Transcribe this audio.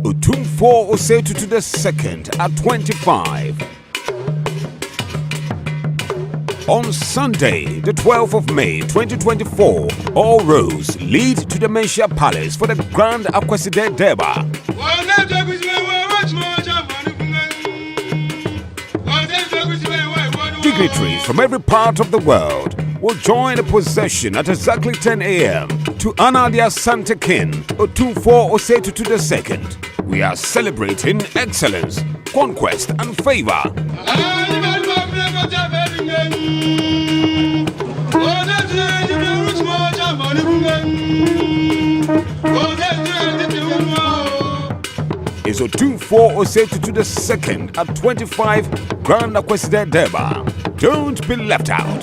Otumfuo Osei to the second at 25. On Sunday, the 12th of May 2024, all roads lead to the Menchia Palace for the Grand Akwasidea Deba. Dignitaries from every part of the world will join the procession at exactly 10 a.m. to honor the Asantehene Otumfuo Osei to the second. We are celebrating excellence, conquest, and favor. Is Otumfuo Osei to the second at 25 Grand Akwasidea Deba. Don't be left out.